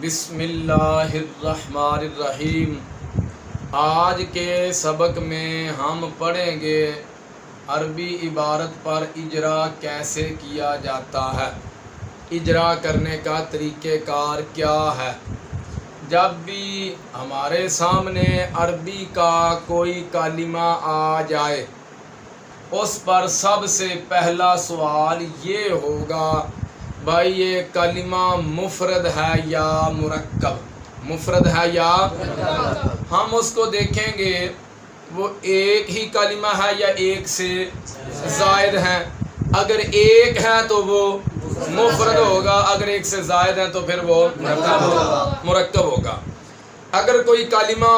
بسم اللہ الرحمن الرحیم۔ آج کے سبق میں ہم پڑھیں گے عربی عبارت پر اجرا کیسے کیا جاتا ہے، اجرا کرنے کا طریقہ کار کیا ہے۔ جب بھی ہمارے سامنے عربی کا کوئی کلمہ آ جائے اس پر سب سے پہلا سوال یہ ہوگا، بھائی یہ کلمہ مفرد ہے یا مرکب، مفرد ہے یا ہم اس کو دیکھیں گے وہ ایک ہی کلمہ ہے یا ایک سے زائد ہے۔ اگر ایک ہے تو وہ مفرد ہوگا، اگر ایک سے زائد ہے تو پھر وہ مرکب ہوگا۔ اگر کوئی کلمہ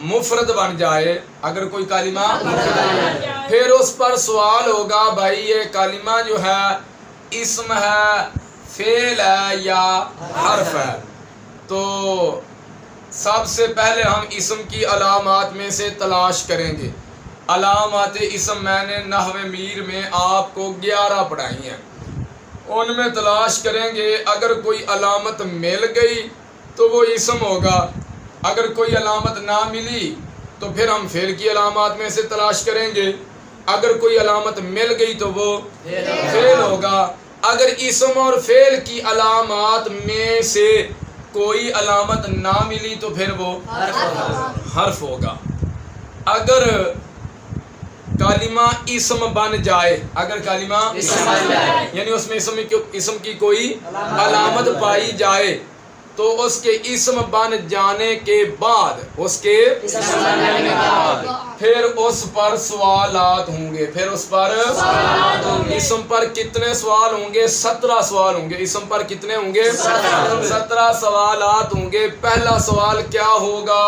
مفرد بن جائے، اگر کوئی کلمہ پھر اس پر سوال ہوگا، بھائی یہ کلمہ جو ہے اسم ہے، فعل ہے یا حرف ہے۔ تو سب سے پہلے ہم اسم کی علامات میں سے تلاش کریں گے۔ علامات اسم میں نے نحو میر میں آپ کو 11 پڑھائی ہیں، ان میں تلاش کریں گے۔ اگر کوئی علامت مل گئی تو وہ اسم ہوگا، اگر کوئی علامت نہ ملی تو پھر ہم فعل کی علامات میں سے تلاش کریں گے، اگر کوئی علامت مل گئی تو وہ فعل ہوگا۔ اگر اسم اور فعل کی علامات میں سے کوئی علامت نہ ملی تو پھر وہ حرف ہوگا۔ اگر کلمہ اسم بن جائے، اگر کلمہ یعنی اس میں اسم کی کوئی علامت پائی جائے تو اس کے اسم بن جانے کے بعد پھر اس پر سوالات ہوں گے۔ پھر اس پر اسم پر کتنے سوال ہوں گے؟ 17 سوال ہوں گے۔ اسم پر کتنے ہوں گے؟ 17 سوالات ہوں گے۔ پہلا سوال کیا ہوگا؟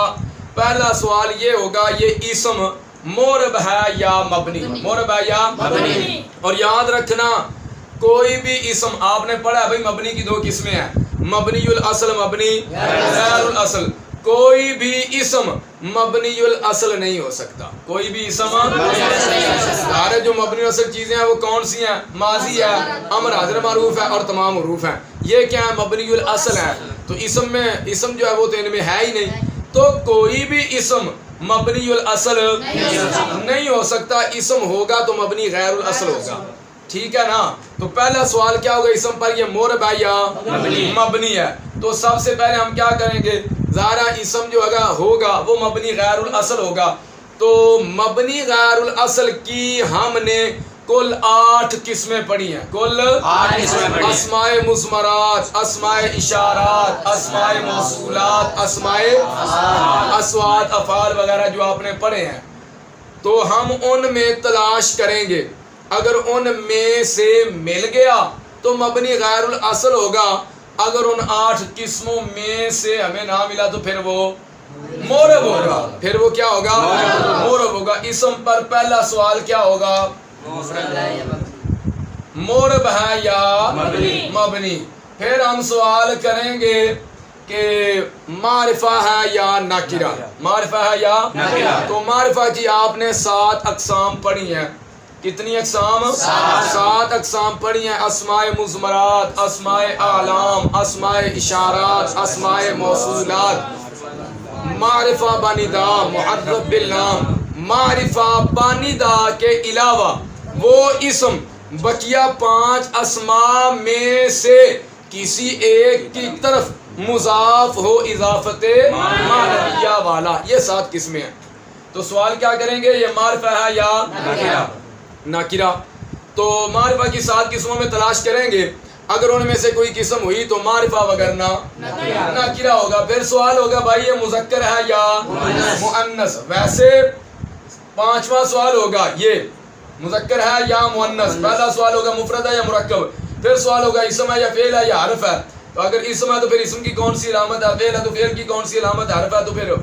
پہلا سوال یہ ہوگا، یہ اسم معرب ہے یا مبنی؟ معرب ہے یا مبنی؟ اور یاد رکھنا کوئی بھی اسم آپ نے پڑھا ہے بھائی مبنی کی 2 قسمیں ہیں، مبنی الاصل، مبنی غیر الاصل۔ کوئی بھی اسم مبنی الاصل نہیں ہو سکتا، کوئی بھی اسم سارے جو مبنی الاصل چیزیں ہیں وہ کون سی ہیں؟ ماضی ہے، امر حاضر معروف ہے اور تمام حروف ہیں۔ یہ کیا ہے؟ مبنی الاصل ہے۔ تو اسم جو ہے وہ تو ان میں ہے ہی نہیں، تو کوئی بھی اسم مبنی الاصل نہیں ہو سکتا۔ اسم ہوگا تو مبنی غیر الاصل ہوگا، ٹھیک ہے نا؟ تو پہلا سوال کیا ہوگا، اسم پر یہ معرب ہے یا مبنی ہے؟ تو سب سے پہلے ہم کیا کریں گے، ظاہر اسم جو ہوگا وہ مبنی غیر الاصل ہوگا۔ تو مبنی غیر الاصل کی ہم نے کل 8 قسمیں پڑھی ہیں، کل 8 قسمیں۔ اسماء مضمرات، اسماء اشارات، اسماء موصولات، اسماء اصوات، افعال وغیرہ جو آپ نے پڑھے ہیں، تو ہم ان میں تلاش کریں گے۔ اگر ان میں سے مل گیا تو مبنی غیر الاصل ہوگا، اگر ان 8 قسموں میں سے ہمیں نہ ملا تو پھر وہ معرب ہوگا۔ پھر وہ کیا ہوگا؟ معرب ہوگا۔ اسم پر پہلا سوال کیا ہوگا؟ معرب ہے یا مبنی؟ پھر ہم سوال کریں گے کہ معرفہ ہے یا نکرہ؟ معرفہ ہے یا نکرہ؟ تو معرفہ کی آپ نے 7 اقسام پڑھی ہیں۔ کتنی اقسام؟ 7 اقسام پڑھی ہیں۔ اسماء مضمرات، اسماء اعلام، اسماء اشارات، اسماء موصولات، معرفہ باندا، معرف بالنام۔ معرفہ باندا کے علاوہ وہ اسم بقیہ 5 اسماء میں سے کسی ایک کی طرف مضاف ہو، اضافت معنویہ والا، یہ 7 قسمیں ہیں۔ تو سوال کیا کریں گے، یہ معرفہ ہے یا نکرہ؟ تو معرفہ کی 7 قسموں میں تلاش کریں گے، اگر ان میں سے کوئی قسم ہوئی تو معرفہ وگرنہ نکرہ ہوگا۔ پھر سوال ہوگا، بھائی یہ مذکر ہے یا مؤنث؟ ویسے 5واں سوال ہوگا، یہ مذکر ہے یا مؤنث؟ پہلا سوال ہوگا مفرد ہے یا مرکب؟ پھر سوال ہوگا اسم ہے یا فعل ہے یا حرف ہے؟ تو اگر اسم ہے تو پھر اسم کی کون سی علامت ہے؟ فعل ہے تو فعل کی کون سی علامت ہے؟ حرف ہے تو پھر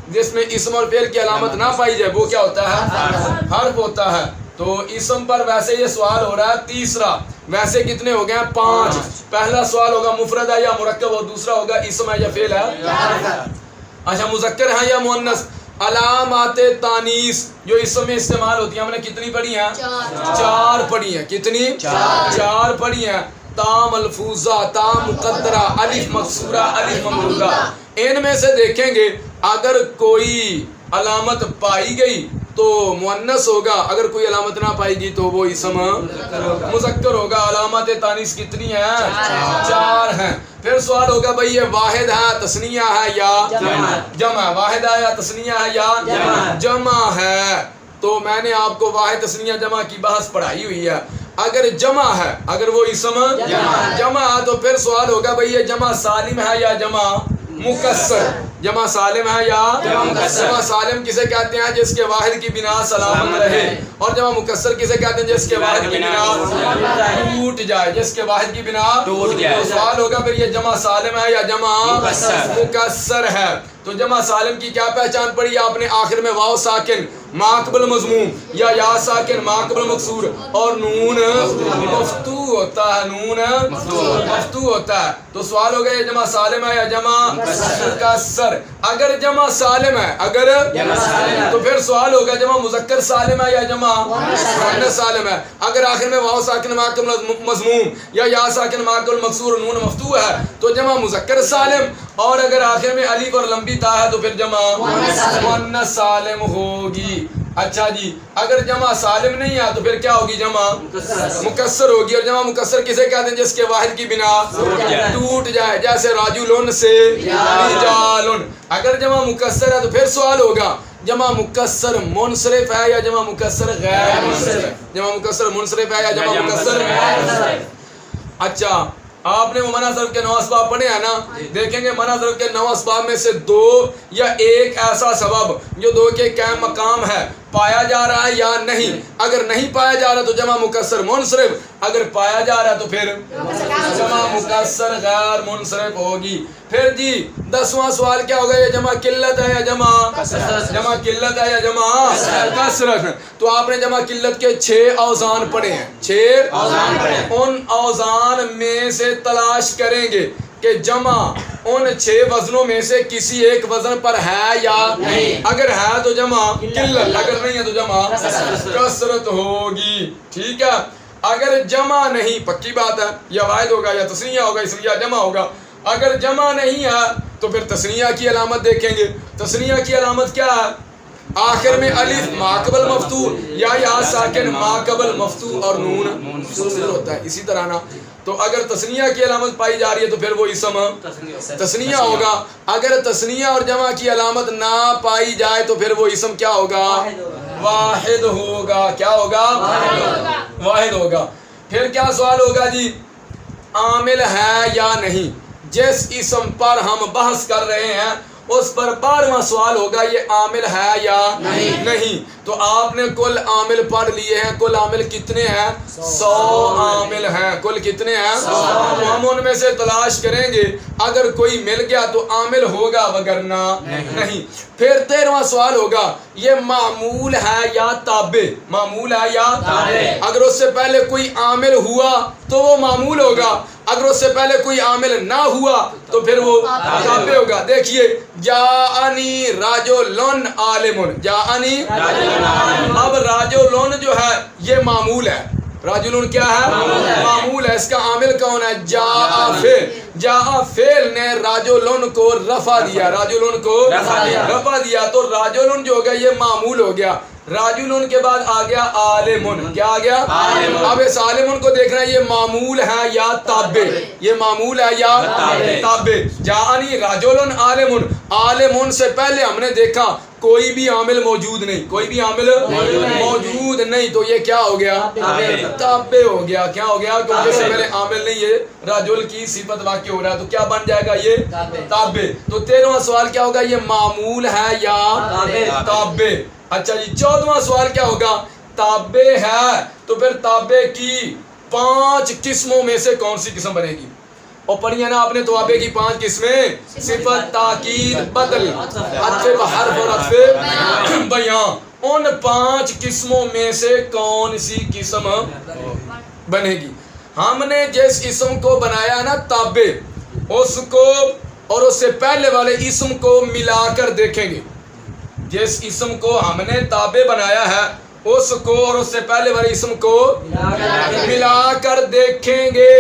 جس میں اسم اور فعل کی علامت نہ پائی جائے وہ کیا ہوتا ہے؟ حرف ہوتا ہے۔ تو اسم پر ویسے یہ سوال ہو رہا ہے تیسرا، ویسے کتنے ہو گئے ہیں؟ 5۔ پہلا سوال ہوگا مفرد ہے یا مرکب، اور دوسرا ہوگا اسم ہے یا فعل ہے؟ اچھا مذکر ہے یا مؤنث؟ علامات تانیث جو اسم میں استعمال ہوتی ہیں ہم نے کتنی پڑھی ہیں؟ 4 پڑھی ہیں۔ کتنی؟ 4 پڑھی ہیں۔ تا ملفوظہ، تا مقدرہ، الف مکسورہ، الف ممدودہ، ان میں سے دیکھیں گے اگر کوئی علامت پائی گئی تو مؤنث ہوگا، اگر کوئی علامت نہ پائی گی تو وہ اسم مذکر ہوگا۔ علامات تانیث کتنی ہیں؟ 4 ہیں۔ پھر سوال ہوگا بھئی یہ واحد ہے، تثنیہ ہے یا جمع؟ واحد ہے یا تثنیہ ہے یا جمع ہے؟ تو میں نے آپ کو واحد تثنیہ جمع کی بحث پڑھائی ہوئی ہے۔ اگر جمع ہے، اگر وہ اسم جمع ہے تو پھر سوال ہوگا بھئی یہ جمع سالم ہے یا جمع مکسر؟ جمع سالم ہے یا جمع سالم کسے کہتے ہیں؟ جس کے واحد کی بنا سلامت رہے۔ اور جمع مکسر کسے کہتے ہیں؟ جس کے واحد کی بنا ٹوٹ جائے، جس کے واحد کی بنا ٹوٹ جائے۔ تو سوال ہوگا پھر یہ جمع سالم ہے یا جمع مکسر ہے؟ تو جمع سالم کی کیا پہچان پڑی آپ نے؟ آخر میں واو ساکن ما قبل مضموم یا ساکن ما قبل مکسور اور نون مفتوح ہوتا ہے، نون مفتوح ہوتا ہے۔ تو سوال ہوگا یہ جمع سالم ہے یا جمع مکسر؟ اگر جمع سالم ہے، اگر تو پھر سوال ہوگا جمع مذکر سالم ہے یا جمع مؤنث سالم ہے؟ اگر آخر میں واو ساکن ما قبل مضموم یا ساکن ما قبل مکسور نون مفتوح ہے تو جمع مذکر سالم، اور اگر آخر میں الف اور لمبی تا ہے تو پھر جمع مؤنث سالم ہوگی۔ اچھا جی، اگر جمع سالم نہیں ہے تو پھر کیا ہوگی؟ جمع مکسر ہوگی۔ اور جمع مکسر کسے کہتے ہیں؟ جس کے واحد کی بنا ٹوٹ جائے، جیسے راجلون سے رجالن۔ اگر جمع مکسر ہے تو پھر سوال ہوگا جمع مکسر منصرف ہے یا جمع مکسر غیر منصرف؟ جمع مکسر منصرف ہے یا جمع مکسر غیر منصرف؟ اچھا، آپ نے وہ منع ضرب کے 9 اسباب پڑھے ہیں نا؟ دیکھیں گے منع ضرب کے 9 اسباب میں سے 2 یا ایک ایسا سبب جو 2 کے قائم مقام ہے پایا جا رہا ہے یا نہیں۔ اگر نہیں پایا جا رہا تو جمع مکسر منصرف، اگر پایا جا رہا ہے تو پھر جمع مکسر غیر منصرف ہوگی۔ پھر جی 10واں سوال کیا ہوگا؟ یہ جمع قلت ہے یا جمع قلت ہے یا جمع کثرت؟ تو آپ نے جمع قلت کے 6 اوزان پڑھے ہیں، 6 اوزان پڑھے۔ ان اوزان میں سے تلاش کریں گے کہ جمع ان 6 وزنوں میں سے کسی ایک وزن پر ہے یا نہیں۔ اگر ہے تو جمع قلت، اگر نہیں ہے تو جمع کثرت ہوگی۔ ٹھیک ہے، اگر جمع نہیں، پکی بات ہے، یا واحد ہوگا یا تثنیہ ہوگا، اس لیے جمع ہوگا۔ اگر جمع نہیں ہے تو پھر تثنیہ کی علامت دیکھیں گے۔ تثنیہ کی علامت کیا ہے؟ آخر میں الف ما قبل مفتوح یا ساکن ما قبل مفتوح اور نون مکسور ہوتا ہے۔ اسی طرح نا، تو اگر تثنیہ کی علامت پائی جا رہی ہے تو پھر وہ اسم تثنیہ ہوگا۔ اگر تثنیہ اور جمع کی علامت نہ پائی جائے تو پھر وہ اسم کیا ہوگا؟ واحد ہوگا۔ کیا ہوگا؟ واحد ہوگا۔ پھر کیا سوال ہوگا جی؟ عامل ہے یا نہیں؟ جس اسم پر ہم بحث کر رہے ہیں اس پر 12واں سوال ہوگا یہ عامل ہے یا نہیں۔ تو آپ نے کل عامل پڑھ لیے ہیں، کل عامل کتنے ہیں؟ 100 عامل ہیں۔ کل کتنے ہیں؟ 100۔ تو ہم ان میں سے تلاش کریں گے، اگر کوئی مل گیا تو عامل ہوگا وگرنہ نہیں۔ پھر 13واں سوال ہوگا یہ معمول ہے یا تابع؟ معمول ہے یا تابع؟ اگر اس سے پہلے کوئی عامل ہوا تو وہ معمول ہوگا، اگر اس سے پہلے کوئی عامل نہ ہوا تو پھر وہ تابع ہوگا۔ دیکھیے جاءنی رجلن عالم، جاءنی، اب رجلن جو ہے یہ معمول ہے، رجلن کیا ہے؟ معمول ہے۔ اس کا عامل کون ہے؟ جاء فعل، جاء فعل نے رجلن کو رفع دیا، رجلن کو رفع دیا، تو رجلن جو ہوگا یہ معمول ہو گیا۔ راجلون کے بعد آ گیا عالمون، کیا آ گیا؟ اب اس عالمون کو دیکھنا ہے یہ معمول ہے یا تابع؟ یہ معمول ہے یا تابع؟ جاءنی رجلن عالمون، عالمون سے پہلے ہم نے دیکھا کوئی بھی عامل موجود نہیں، کوئی بھی عامل موجود نہیں، تو یہ کیا ہو گیا؟ تابع ہو گیا۔ کیا ہو گیا؟ کیونکہ اس سے پہلے عامل نہیں، یہ رجل کی صفت واقع ہو رہا ہے، تو کیا بن جائے گا؟ یہ تابع۔ تو 13واں سوال کیا ہوگا؟ یہ معمول ہے یا تابع؟ اچھا جی 14واں سوال کیا ہوگا؟ تابع ہے تو پھر تابع کی 5 قسموں میں سے کون سی قسم بنے گی؟ اور پڑھی ہے نا آپ نے تابع کی 5 قسمیں، صفت، تاکید، بدل، عطف بحرف اور عطف بیان۔ ان 5 قسموں میں سے کون سی قسم بنے گی؟ ہم نے جس اسم کو بنایا نا تابع، اس کو اور اس سے پہلے والے اسم کو ملا کر دیکھیں گے۔ جس اسم کو ہم نے تابع بنایا ہے اس کو اور اس سے پہلے والے اسم کو ملا کر دیکھیں گے۔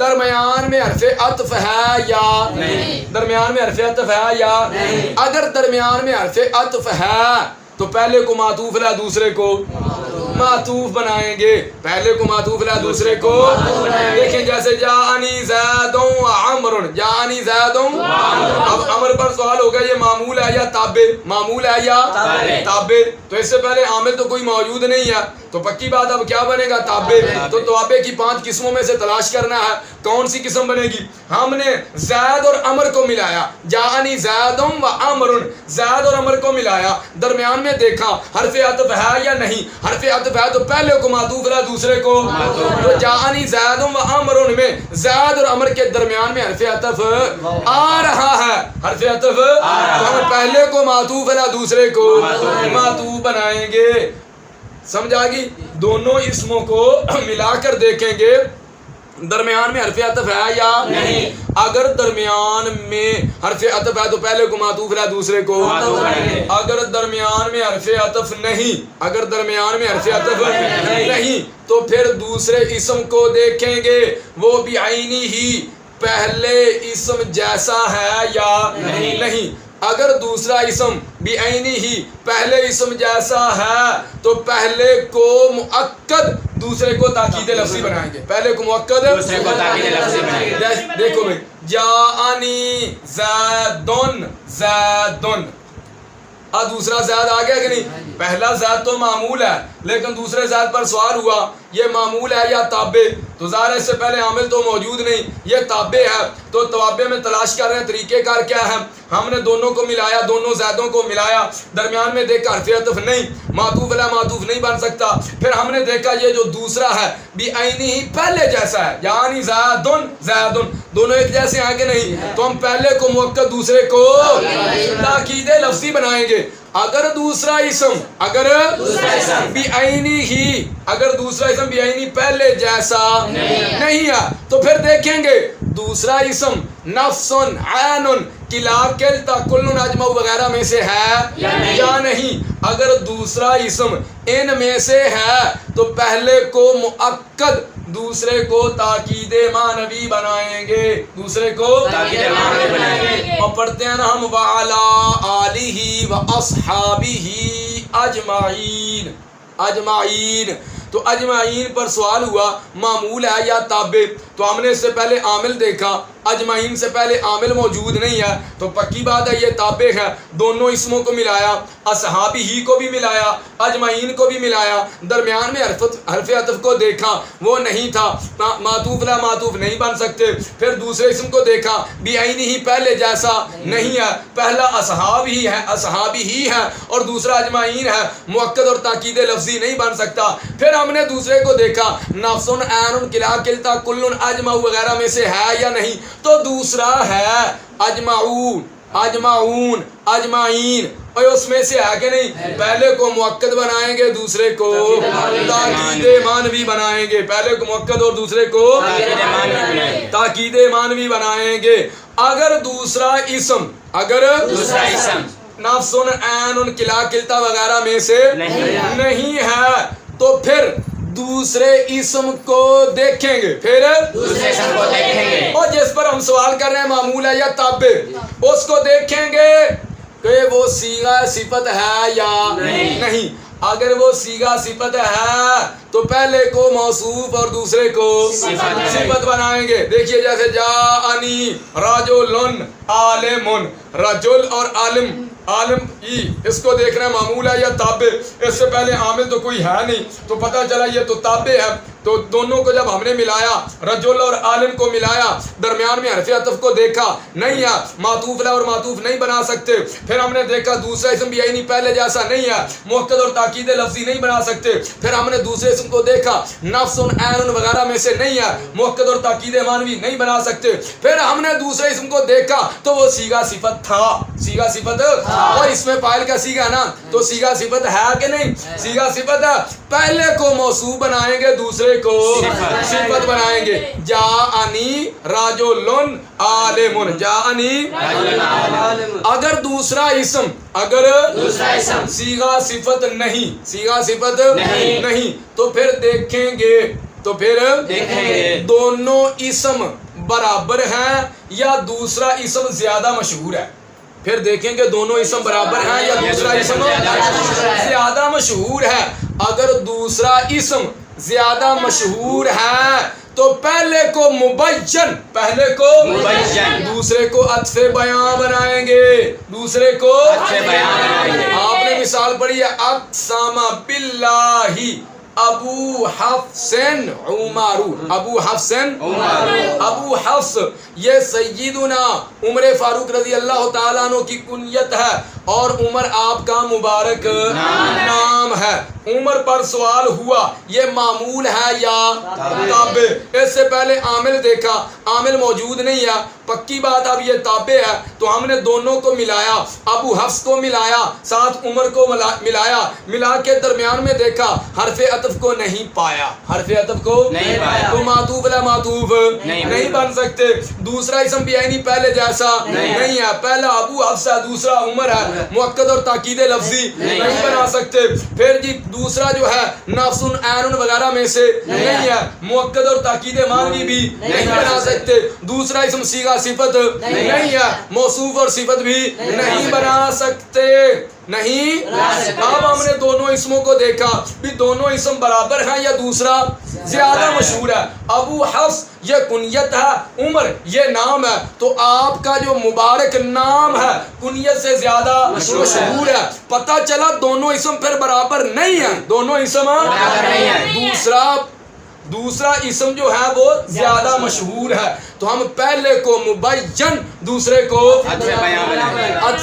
درمیان میں حرف عطف ہے یا نہیں، درمیان میں حرف عطف ہے یا نہیں، اگر درمیان میں حرف عطف ہے تو پہلے کو معطوف علی دوسرے کو معطوف بنائیں گے، پہلے کو معطوف علی دوسرے کو دیکھیں جیسے جاءنی زید و عمر، جاءنی زید و اب عمر پر سوال ہوگا یہ معمول ہے یا تابع، معمول ہے یا تابع، تو اس سے پہلے عامل تو کوئی موجود نہیں ہے تو پکی بات اب کیا بنے گا تابع، تو تابع کی 5 قسموں میں سے تلاش کرنا ہے کون سی قسم بنے گی. ہم نے زید اور عمر کو ملایا، جاءنی زید و عمر، زید اور عمر کو ملایا، درمیان میں دیکھا حرف عطف ہے یا نہیں، حرف عطف ہے تو پہلے کو معطوف علی دوسرے کو، تو جاءنی زید و عمر میں زید اور عمر کے درمیان میں حرف عطف آ رہا ہے، حرف عطف تو ہم پہلے کو معطوف علی دوسرے کو معطوف بنائیں گے. سمجھا گی؟ دونوں اسموں کو ملا کر دیکھیں گے درمیان میں حرف عطف ہے یا نہیں، اگر درمیان میں حرف عطف ہے تو پہلے کو معطوف علی دوسرے کو، اگر درمیان میں حرف عطف نہیں، اگر درمیان میں حرف عطف نہیں تو پھر دوسرے اسم کو دیکھیں گے وہ بعینی ہی پہلے اسم جیسا ہے یا نہیں. اگر دوسرا اسم بعینی ہی پہلے اسم جیسا ہے تو پہلے کو مؤکد دوسرے کو تاکید لفظی بنائیں گے، پہلے کو مؤکد دوسرے کو تاکید لفظی بنائیں گے. دیکھو بھائی جاءنی زیدن زیدن، اب دوسرا زید آ گیا کہ نہیں؟ پہلا زید تو معمول ہے لیکن دوسرے زید پر سوال ہوا یہ معمول ہے یا تابع، تو ظاہر ہے اس سے پہلے عامل تو موجود نہیں، یہ تابع ہے تو تابع میں تلاش کر رہے ہیں طریقہ کار کیا ہے. ہم نے دونوں کو ملایا، دونوں زیدوں کو ملایا، درمیان میں دیکھا حرف عطف نہیں، معطوف علی معطوف نہیں بن سکتا، پھر ہم نے دیکھا یہ جو دوسرا ہے بعینی ہی پہلے جیسا ہے، یعنی زیدن زیدن دونوں ایک جیسے ہیں کہ نہیں، تو ہم پہلے کو مؤکد دوسرے کو تاکید لفظی بنائیں گے. اگر دوسرا اسم بعینی ہی، اگر دوسرا اسم بعینی پہلے جیسا نہیں ہے تو پھر دیکھیں گے دوسرا اسم نفس عین کلا کلتا کل اجمع وغیرہ میں سے ہے یا نہیں. اگر دوسرا اسم ان میں سے ہے تو پہلے کو مؤکد دوسرے کو تاکید معنوی بنائیں گے، دوسرے کو تاکید معنوی بنائیں گے. اور پڑھتے ہیں نا ہم وعلی آلہ واصحابہ اجمعین، اجمعین تو اجمعین پر سوال ہوا معمول ہے یا تابع، تو ہم نے اس سے پہلے عامل دیکھا، اجمعین سے پہلے عامل موجود نہیں ہے تو پکی بات ہے یہ تابع ہے. دونوں اسموں کو ملایا، اصحابی ہی کو بھی ملایا، اجمعین کو بھی ملایا، درمیان میں حرف عطف کو دیکھا وہ نہیں تھا، معطوف علی معطوف نہیں بن سکتے، پھر دوسرے اسم کو دیکھا بعینی ہی پہلے جیسا نہیں ہے، پہلا اصحاب ہی ہے، اصحابی ہی ہے اور دوسرا اجمعین ہے، مؤکد اور تاکید لفظی نہیں بن سکتا. پھر ہم نے دوسرے کو دیکھا نفس عین کلا کلتا کل اجمع وغیرہ میں سے ہے یا نہیں، تو دوسرا ہے اجمعون اجمعون اجمعین، اور اس میں سے ہے کہ نہیں، پہلے کو مؤکد بنائیں گے دوسرے کو تاکید معنوی بنائیں گے، پہلے کو مؤکد اور دوسرے کو تاکید معنوی بنائیں گے. اگر دوسرا اسم نفس عین کلا کلتا وغیرہ میں سے نہیں ہے تو پھر دوسرے اسم کو دیکھیں گے، پھر دوسرے اسم کو دیکھیں گے اور جس پر ہم سوال کر رہے ہیں معمول ہے یا تابع اس کو دیکھیں گے کہ وہ صیغہ صفت ہے یا نہیں. اگر وہ صیغہ صفت ہے تو پہلے کو موصوف اور دوسرے کو صفت بنائیں گے. دیکھیے جیسے جاءنی رجل عالم، رجل اور عالم، عالم ای اس کو دیکھنا معمول ہے یا تابع، اس سے پہلے عامل تو کوئی ہے نہیں تو پتہ چلا یہ تو تابع ہے. تو دونوں کو جب ہم نے ملایا، رجل اور عالم کو ملایا، درمیان میں حرف عطف کو دیکھا نہیں ہے، معطوف علی اور معطوف نہیں بنا سکتے، پھر ہم نے دیکھا دوسرا اسم بعینی پہلے جیسا نہیں ہے، مؤکد اور تاکید لفظی نہیں بنا سکتے، پھر ہم نے دوسرے اسم کو دیکھا نفس عین وغیرہ میں سے نہیں ہے، مؤکد اور تاکید معنوی نہیں بنا سکتے، پھر ہم نے دوسرے اسم کو دیکھا تو وہ صیغہ صفت تھا، صیغہ صفت اور اس میں فاعل کا صیغہ نا تو صیغہ صفت ہے کہ نہیں، صیغہ صفت ہے، پہلے کو موصوف بنائیں گے دوسرے کو صفت بنائیں گے. جاءنی رجل عالم، جاءنی. اگر دوسرا اسم صیغہ صفت نہیں، صیغہ صفت نہیں تو پھر دیکھیں گے تو پھر دیکھیں گے دونوں اسم برابر ہیں یا دوسرا اسم زیادہ مشہور ہے. پھر دیکھیں گے دونوں اسم برابر ہیں یا دوسرا اسم زیادہ مشہور ہے. اگر دوسرا اسم زیادہ مشہور ہے تو پہلے کو مبین، پہلے کو مبین، دوسرے کو عطف بیان بنائیں گے، دوسرے کو عطف بیان بنائیں گے. آپ نے مثال پڑھی ہے اقسم باللہ ابو حفص عمر، ابو حفص عمر، ابو حفص یہ سیدنا عمر فاروق رضی اللہ تعالیٰ عنہ کی کنیت ہے اور عمر آپ کا مبارک نام ہے. عمر پر سوال ہوا یہ معمول ہے یا تابع. اس سے پہلے عامل دیکھا، عامل موجود نہیں ہے، پکی بات اب یہ تابع ہے تو ہم نے دونوں کو ملایا، ابو حفص کو ملایا ساتھ عمر کو ملایا، ملا کے درمیان میں دیکھا حرف عطف کو نہیں پایا، حرف عطف کو نہیں پایا تو معطوف لا معطوف نہیں بن سکتے. دوسرا اسم بھی نہیں پہلے جیسا نہیں ہے، پہلا ابو حفص ہے دوسرا عمر ہے، مؤکد اور تاکید لفظی نہیں بنا سکتے. پھر جی دوسرا جو ہے نفس عین وغیرہ میں سے نہیں ہے، مؤکد اور تاکید معنوی بھی نہیں بنا سکتے. دوسرا اسم صیغہ صفت نہیں ہے، موصوف اور صفت بھی نہیں بنا سکتے. نہیں. اب ہم نے دونوں اسموں کو دیکھا بھی دونوں اسم برابر ہیں یا دوسرا زیادہ مشہور ہے. ابو حفص یہ کنیت ہے، عمر یہ نام ہے، تو آپ کا جو مبارک نام ہے کنیت سے زیادہ مشہور ہے. پتہ چلا دونوں اسم پھر برابر نہیں ہیں، دونوں اسم برابر نہیں ہیں. دوسرا اسم جو ہے وہ زیادہ مشہور ہے تو ہم پہلے کو مبین دوسرے کو عطف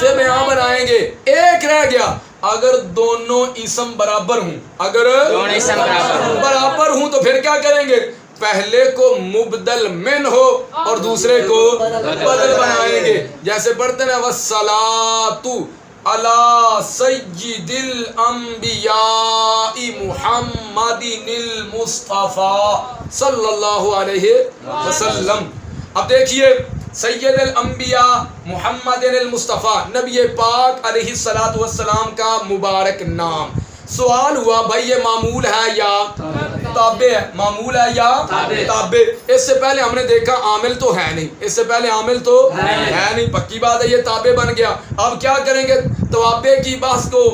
بیان بنائیں گے. ایک رہ گیا اگر دونوں اسم برابر ہوں، اگر دونوں اسم برابر ہوں تو پھر کیا کریں گے؟ پہلے کو مبدل من ہو اور دوسرے کو بدل بنائیں گے. جیسے پڑھتے ہیں والصلاۃ علی سید الانبیاء محمد المصطفیٰ صلی اللہ علیہ وسلم. اب دیکھیے سید الانبیاء محمد المصطفیٰ نبی پاک علیہ الصلوۃ والسلام کا مبارک نام. سوال ہوا بھائی یہ معمول ہے یا تابع ہے؟ معمول ہے یا تابع؟ اس سے پہلے ہم نے دیکھا عامل تو ہے نہیں، اس سے پہلے عامل تو ہے نہیں، پکی بات ہے یہ تابع بن گیا. اب کیا کریں گے؟ توابع کی بحث کو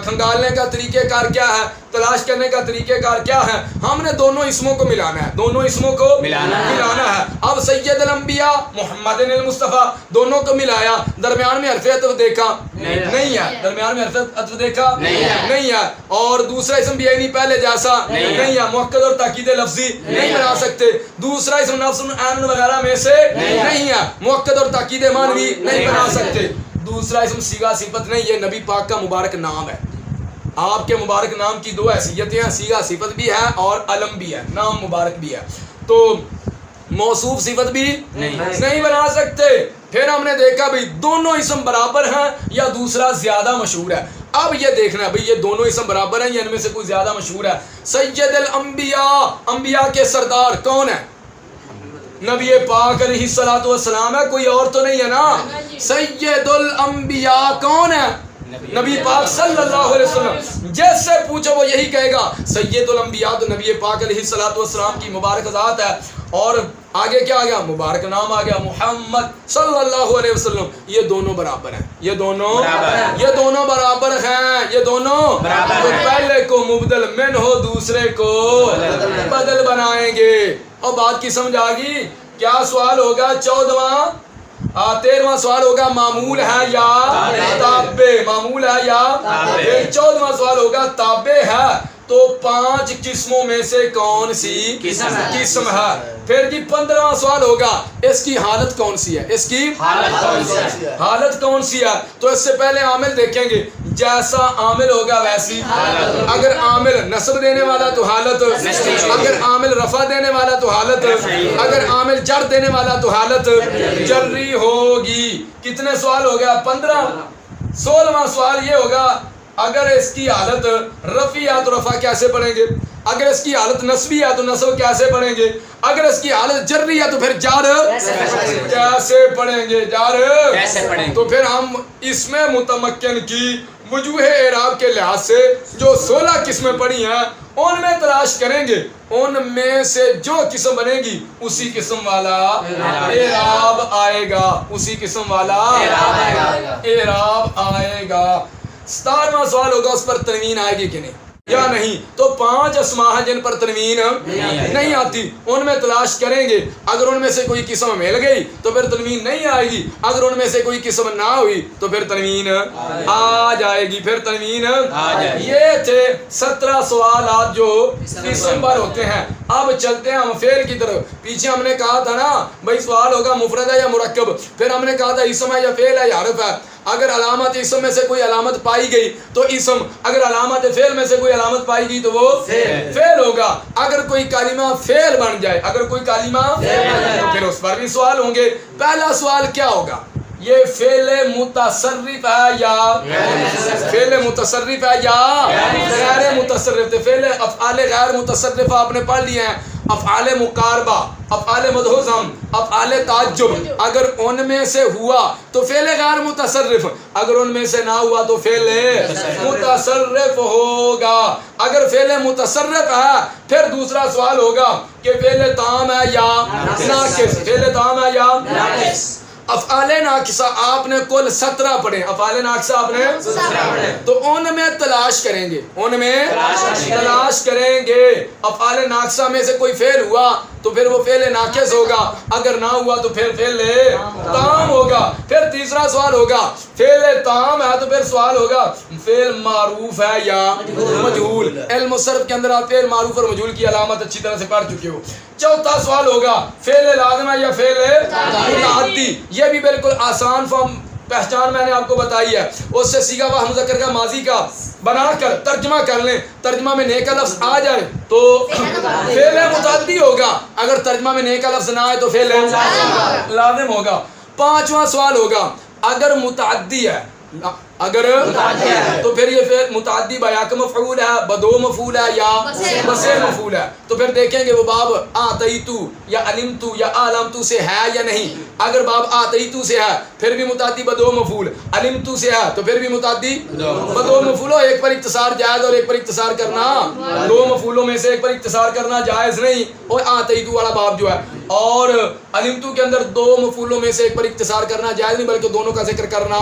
کھنگالنے کا طریقہ کار کیا ہے، تلاش کرنے کا طریقہ کار کیا ہے؟ ہم نے دونوں اسموں کو ملانا ہے، دونوں اسموں کو ملانا ہے. اب سید الانبیاء محمد المصطفیٰ دونوں کو ملایا، درمیان میں حرف عطف دیکھا نہیں ہے، درمیان میں حرف عطف دیکھا نہیں ہے، اور دوسرا اسم بھی نہیں پہلے جیسا نہیں ہے، مؤکد اور تاکید لفظی نہیں بنا سکتے. دوسرا اسم نفس عین وغیرہ میں سے نہیں ہے، مؤکد اور تاکید معنوی نہیں بنا سکتے. دوسرا اسم صیغہ صفت نہیں، یہ نبی پاک کا مبارک نام ہے. آپ کے مبارک نام کی دو حیثیتیں ہیں، صیغہ صفت بھی ہے اور علم بھی ہے، نام مبارک بھی ہے. تو موصوف صفت بھی نہیں بنا سکتے. پھر ہم نے دیکھا بھئی دونوں اسم برابر ہیں یا دوسرا زیادہ مشہور ہے. اب یہ دیکھنا ہے بھئی یہ دونوں اسم برابر ہیں یا ان میں سے کوئی زیادہ مشہور ہے. سید الانبیاء، انبیاء کے سردار کون ہے؟ نبی پاک علیہ الصلوۃ والسلام ہے، کوئی اور تو نہیں ہے نا. سید الانبیاء کون ہے؟ نبی پاک صلی اللہ علیہ وسلم. جس سے پوچھو وہ یہی کہے گا سید الانبیاء تو نبی پاک علیہ الصلوۃ والسلام کی مبارک ذات ہے. اور آگے کیا آ گیا؟ مبارک نام آ گیا محمد صلی اللہ علیہ وسلم. یہ دونوں برابر ہیں، یہ دونوں برابر ہیں، یہ دونوں تو پہلے کو مبدل من ہو دوسرے کو بدل بنائیں گے. اور بات کی سمجھ آ گئی؟ کیا سوال ہوگا 13واں سوال ہوگا معمول ہے یا تابع؟ معمول ہے یا 14واں سوال ہوگا تابع ہے تو 5 قسموں میں سے کون سی قسم ہے؟ پھر جی 15واں سوال ہوگا اس کی حالت کون سی ہے، اس کی حالت کون سی ہے؟ تو اس سے پہلے عامل دیکھیں گے، جیسا عامل ہوگا ویسی اگر عامل نصب دینے والا تو حالت، اگر عامل رفع دینے والا تو حالت، اگر عامل جر دینے والا تو حالت جری ہوگی. کتنے سوال ہو گیا؟ 15. 16واں سوال یہ ہوگا اگر اس کی حالت رفع ہے تو رفع کیسے پڑھیں گے، اگر اس کی حالت نصبی ہے تو نصب کیسے پڑھیں گے، اگر اس کی حالت جری ہے تو پھر جار کیسے پڑھیں گے، جار. تو پھر ہم اس میں متمکن کی وجوہ اعراب کے لحاظ سے جو 16 قسمیں پڑھی ہیں ان میں تلاش کریں گے، ان میں سے جو قسم بنے گی اسی قسم والا اعراب آئے گا، اسی قسم والا اعراب آئے گا۔ 17واں سوال ہوگا اس پر تنوین آئے گی کہ نہیں یا نہیں؟ تو 5 اسماء ہیں جن پر تنوین نہیں آتی، ان میں تلاش کریں گے، اگر ان میں سے کوئی قسم مل گئی تو پھر تنوین نہیں آئے گی، اگر ان میں سے کوئی قسم نہ ہوئی تو پھر تنوین آ جائے گی، پھر تنوین یہ تھے 17 سوالات جو اسم پر ہوتے ہیں۔ اب چلتے ہیں ہم فعل کی طرف۔ پیچھے ہم نے کہا تھا نا بھائی سوال ہوگا مفرد ہے یا مرکب، پھر ہم نے کہا تھا اسم ہے یا فعل ہے یا حرف ہے۔ اگر علامت اسم میں سے کوئی علامت پائی گئی تو اسم، اگر علامت فعل میں سے کوئی علامت پائی گئی تو وہ فعل ہوگا۔ اگر کوئی کلمہ فعل بن جائے، اگر کوئی کلمہ تو پھر اس پر بھی سوال ہوں گے۔ پہلا سوال کیا ہوگا؟ یہ فعل متصرف ہے یا فعل متصرف ہے یا غیر متصرف؟ فعل افعال غیر متصرف آپ نے پڑھ لیے ہیں، افعال مقاربہ، افعال مدحوظم، افعال تعجب، اگر ان میں سے ہوا تو فعل غیر متصرف، اگر ان میں سے نہ ہوا تو فعل متصرف ہوگا۔ اگر فعل متصرف ہے پھر دوسرا سوال ہوگا کہ فعل تام ہے یا ناقص؟ فعل تام ہے یا ناقص؟ افعال ناقصہ آپ نے کل 17 پڑھے، افعال ناقصہ آپ نے 17 پڑھے، تو ان میں تلاش کریں گے، ان میں تلاش کریں گے۔ افعال ناقصہ میں سے کوئی فعل ہوا تو پھر وہ فعل ناقص ہوگا، اگر نہ ہوا تو پھر فعل تام ہوگا۔ پھر تیسرا سوال ہوگا فعل تام ہے تو پھر سوال ہوگا فعل معروف ہے یا مجہول؟ علم الصرف کے اندر آپ فعل معروف اور مجہول کی علامت اچھی طرح سے پڑھ چکے ہو۔ چوتھا سوال ہوگا فعل لازم ہے یا فعل متعدی؟ یہ بھی بالکل آسان فارم پہچان میں نے آپ کو بتائی ہے، اس سے صیغہ و مذکر کا ماضی کا بنا کر ترجمہ کر لیں، ترجمہ میں نیک کا لفظ آ جائے تو فعل متعدی ہوگا، اگر ترجمہ میں نیک کا لفظ نہ آئے تو فعل لازم ہوگا۔ 5واں سوال ہوگا اگر متعدی ہے، اگر تو پھر یہ فعل متعدی بیاک مفعول ہے، بدو مفعول ہے یا بسے مفعول ہے؟ تو پھر دیکھیں گے وہ باب آتیتو یا علمتو یا علمتو سے ہے یا نہیں۔ اگر باب آتیتو سے ہے پھر بھی متعدی بدو مفعول، علمتو سے ہے تو پھر بھی متعدی بدو مفعول ہو۔ ایک پر اختصار جائز اور ایک پر اختصار کرنا، دو مفعولوں میں سے ایک پر اختصار کرنا جائز نہیں، اور آتیتو والا باب جو ہے، اور علمتو کے اندر دو مفعولوں میں سے ایک پر اختصار کرنا جائز نہیں بلکہ دونوں کا ذکر کرنا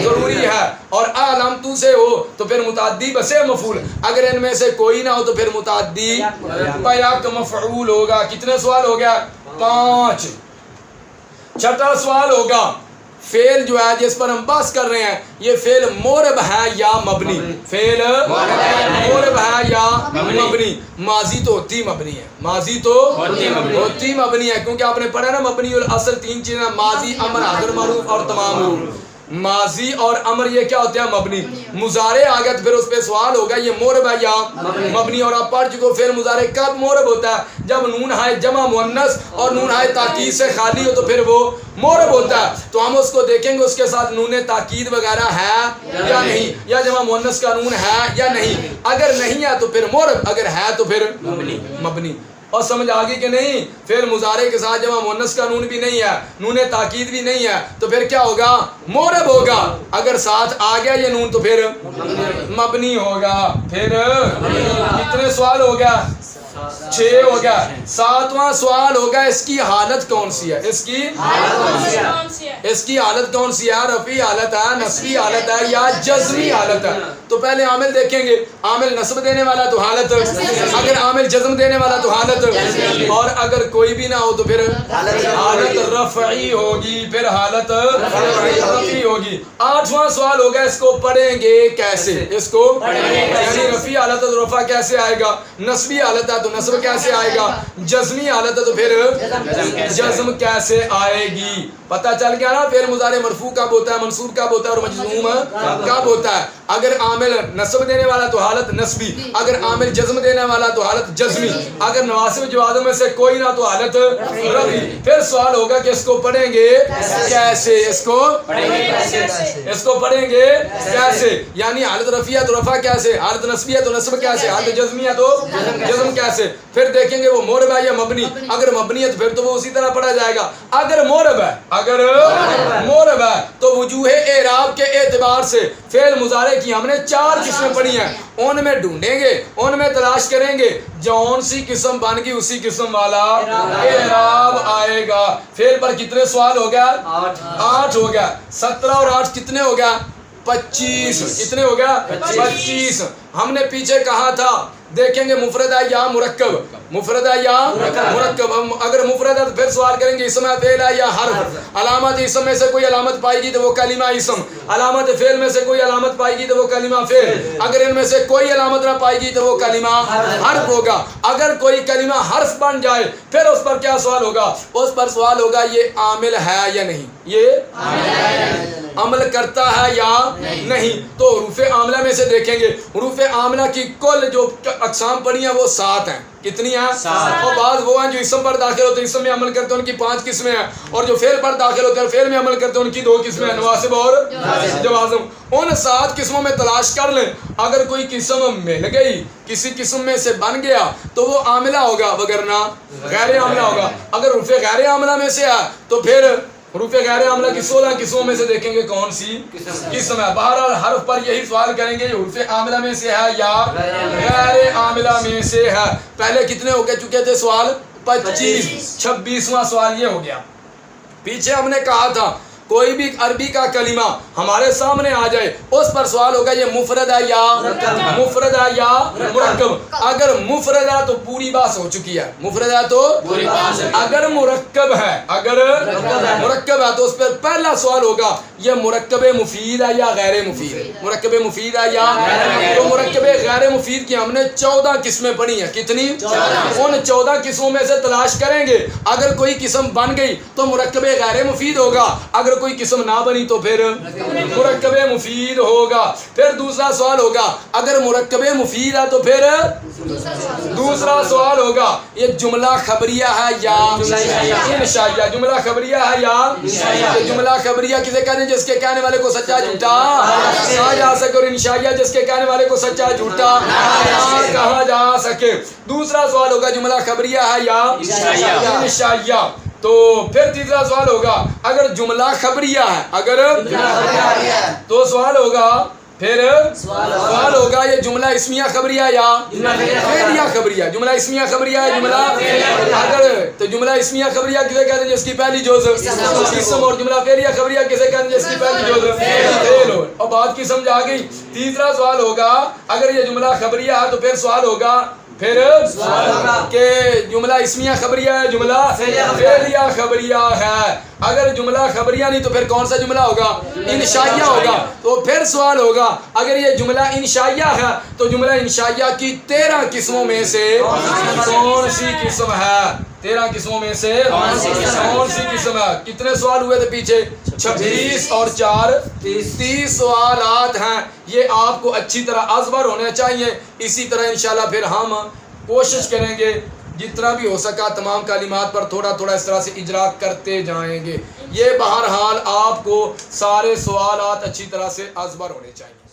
ضروری ہے۔ اور علمتو سے ہو تو پھر متعدی بسے مفعول، اگر ان میں سے کوئی نہ ہو تو پھر متعدی بیاک مفعول ہوگا۔ کتنے سوال ہو گیا؟ 5۔ چھٹا سوال ہوگا فعل جو ہے جس پر ہم بحث کر رہے ہیں یہ فعل مورب ہے یا مبنی؟ فعل مورب ہے یا مبنی؟ ماضی تو ہوتی مبنی ہے، ماضی تو ہوتی مبنی ہے، کیونکہ آپ نے پڑھا نا مبنی الاصل 3 چیزیں، ماضی، امر، حاضر معروف اور تمام معروف۔ ماضی اور امر یہ کیا ہوتے ہیں؟ مبنی۔ مضارع آ گیا تو پھر اس پہ سوال ہوگا یہ مورب ہے یا مبنی، اور آپ پڑھ چکے ہو فعل مضارع کب مورب ہوتا ہے؟ جب نون ہے جمع مؤنث اور نون ہے تاکید سے خالی ہو تو پھر وہ مورب ہوتا ہے۔ تو ہم اس کو دیکھیں گے اس کے ساتھ نون تاکید وغیرہ ہے یا نہیں، یا جمع مؤنث کا نون ہے یا نہیں۔ اگر نہیں ہے تو پھر مورب، اگر ہے تو پھر مبنی۔ اور سمجھ آگی کہ نہیں؟ فعل مضارع کے ساتھ جمع مؤنث کا نون بھی نہیں ہے، نون تاکید بھی نہیں ہے، تو پھر کیا ہوگا؟ مورب ہوگا۔ اگر ساتھ آ گیا یہ نون تو پھر مبنی ہوگا۔ پھر کتنے سوال ہو گیا؟ 6 ہو گیا۔ 7واں سوال ہوگا اس کی حالت کون سی ہے؟ اس کی حالت کون سی ہے؟ رفعی حالت ہے، نصبی حالت ہے یا جزمی حالت ہے؟ تو پہلے عامل دیکھیں گے، عامل نصب دینے والا تو حالت، اگر عامل جزم دینے والا تو حالت، اور اگر کوئی بھی نہ ہو تو پھر حالت رفعی ہوگی، پھر حالت رفعی ہوگی۔ 8واں سوال ہوگا اس کو پڑھیں گے کیسے؟ اس کو یعنی رفعی حالت ہے تو رفع کیسے آئے گا، نصبی حالت ہے تو نصب کیسے آئے گا، جزمی حالت ہے تو پھر جزم کیسے آئے گی؟ پتہ چل گیا نا فعل مضارع مرفوع کب ہوتا ہے، منصوب کب ہوتا ہے اور مجزوم کب ہوتا ہے۔ اگر عامل نصب دینے والا تو حالت نصبی، اگر عامل جزم دینے والا تو حالت جزمی، اگر نواسب جوازوں میں سے کوئی نہ تو حالت رفعی۔ پھر سوال ہوگا کہ اس کو پڑھیں گے کیسے؟ اس کو پڑھیں گے کیسے؟ یعنی حالت رفعی ہے تو رفع کیسے، حالت نصبی ہے تو نصب کیسے، حالت جزمی ہے تو جزم کیسے؟ پھر دیکھیں گے وہ مورب ہے یا مبنی، اگر مبنی ہے تو پھر تو وہ اسی طرح پڑھا جائے گا، اگر مورب ہے تو وجوہ اعراب کے اعتبار سے فعل مضارع کی ہم نے 4 قسمیں پڑھی ہیں، ان میں ڈھونڈیں گے، ان میں تلاش کریں گے، جون سی قسم بن گئی اسی قسم والا اعراب آئے گا۔ فعل پر کتنے سوال ہو گیا؟ 8 ہو گیا۔ 17 اور 8 کتنے ہو گیا؟ 25۔ کتنے ہو گیا؟ 25۔ ہم نے پیچھے کہا تھا دیکھیں گے مفرد ہے یا مرکب، مفرد ہے یا مرکب۔ ہم اگر مفرد ہے تو پھر سوال کریں گے اسم ہے، فعل ہے یا حرف۔ علامت اسم میں سے کوئی علامت پائے گی تو وہ کلمہ اسم، علامت فعل میں سے کوئی علامت پائے گی تو وہ کلمہ فعل، اگر ان میں سے کوئی علامت نہ پائے گی تو وہ کلمہ حرف ہوگا۔ اگر کوئی کلمہ حرف بن جائے پھر اس پر کیا سوال ہوگا؟ اس پر سوال ہوگا یہ عامل ہے یا نہیں، یہ عمل کرتا ہے یا نہیں۔ تو حروف عاملہ میں سے دیکھیں گے، حروف عاملہ کی کل جو اقسام پڑھی ہیں وہ 7 ہیں۔ کتنی ہیں؟ 7۔ اور بعض وہ ہیں جو اسم پر داخل ہوتے ہیں اسم میں عمل کرتے ہیں، ان کی 5 قسمیں ہیں، اور جو فعل پر داخل ہوتے ہیں فعل میں عمل کرتے ہیں ان کی 2 قسمیں ہیں، نواسب اور جوازم۔ ان 7 قسموں میں تلاش کر لیں، اگر کوئی قسم مل گئی، کسی قسم میں سے بن گیا تو وہ عاملہ ہوگا، وگرنہ غیر عاملہ ہوگا۔ اگر حروف غیر عاملہ میں سے ہے تو پھر حروف غیر عاملہ کی 16 قسموں میں سے دیکھیں گے کون سی قسم ہے۔ بہرحال حرف پر یہی سوال کریں گے یہ حروف عاملہ میں سے ہے یا غیر عاملہ میں سے ہے۔ پہلے کتنے ہو چکے تھے سوال؟ 25۔ 26واں سوال یہ ہو گیا۔ پیچھے ہم نے کہا تھا کوئی بھی عربی کا کلمہ ہمارے سامنے آ جائے اس پر سوال ہوگا یہ مفرد ہے یا مفرد ہے یا مرکب۔ اگر مفرد ہے تو پوری بات ہو چکی ہے، مفرد ہے تو پوری بات۔ اگر مرکب ہے، اگر مرکب ہے تو اس پر پہلا سوال ہوگا یہ مرکب مفید ہے یا غیر مفید، مرکب مفید ہے یا تو مرکب غیر مفید کی ہم نے 14 قسمیں پڑھی ہیں۔ کتنی؟ ان 14 قسموں میں سے تلاش کریں گے، اگر کوئی قسم بن گئی تو مرکب غیر مفید ہوگا، اگر کوئی قسم نہ بنی تو پھر مرکب مفید ہوگا۔ پھر دوسرا سوال ہوگا اگر مرکب مفید ہے تو پھر دوسرا سوال ہوگا یہ جملہ خبریہ ہے یا انشائیہ، جملہ خبریہ ہے یا جملہ خبریہ کسے کہتے ہیں؟ جس کے کہنے والے کو سچا جھوٹا کہا جا سکے، اور انشائیہ جس کے کہنے والے کو سچا جھوٹا نہ کہا جا سکے۔ دوسرا سوال ہوگا جملہ خبریہ ہے یا انشائیہ۔ تو پھر تیسرا سوال ہوگا اگر جملہ خبریہ ہے، اگر تو سوال ہوگا پھر سوال ہوگا یہ جملہ اسمیہ خبریہ یا فعلیہ خبریہ، جملہ اسمیہ خبریہ ہے جملہ اگر تو جملہ اسمیہ خبریہ کسے کہتے ہیں؟ جس کی پہلی جزء اسم، اور جملہ فعلیہ خبریہ کسے کہتے ہیں؟ جس کی پہلی جزء فعل ہو۔ اور بات کی سمجھ آ گئی۔ تیسرا سوال ہوگا اگر یہ جملہ خبریہ ہے تو پھر سوال ہوگا کہ جملہ اسمیہ خبریہ ہے جملہ فعلیہ خبریہ ہے۔ اگر جملہ خبریہ نہیں تو پھر کون سا جملہ ہوگا؟ انشائیہ ہوگا۔ تو پھر سوال ہوگا اگر یہ جملہ انشائیہ ہے تو جملہ انشائیہ کی 13 قسموں میں سے کون سی قسم ہے؟ 13 قسموں میں سے کون سی قسم ہے؟ کتنے سوال ہوئے تھے پیچھے؟ 26 اور 4 30 سوالات ہیں۔ یہ آپ کو اچھی طرح ازبر ہونے چاہیے۔ اسی طرح انشاءاللہ پھر ہم کوشش کریں گے جتنا بھی ہو سکا تمام کلمات پر تھوڑا تھوڑا اس طرح سے اجرا کرتے جائیں گے۔ یہ بہرحال آپ کو سارے سوالات اچھی طرح سے ازبر ہونے چاہیے۔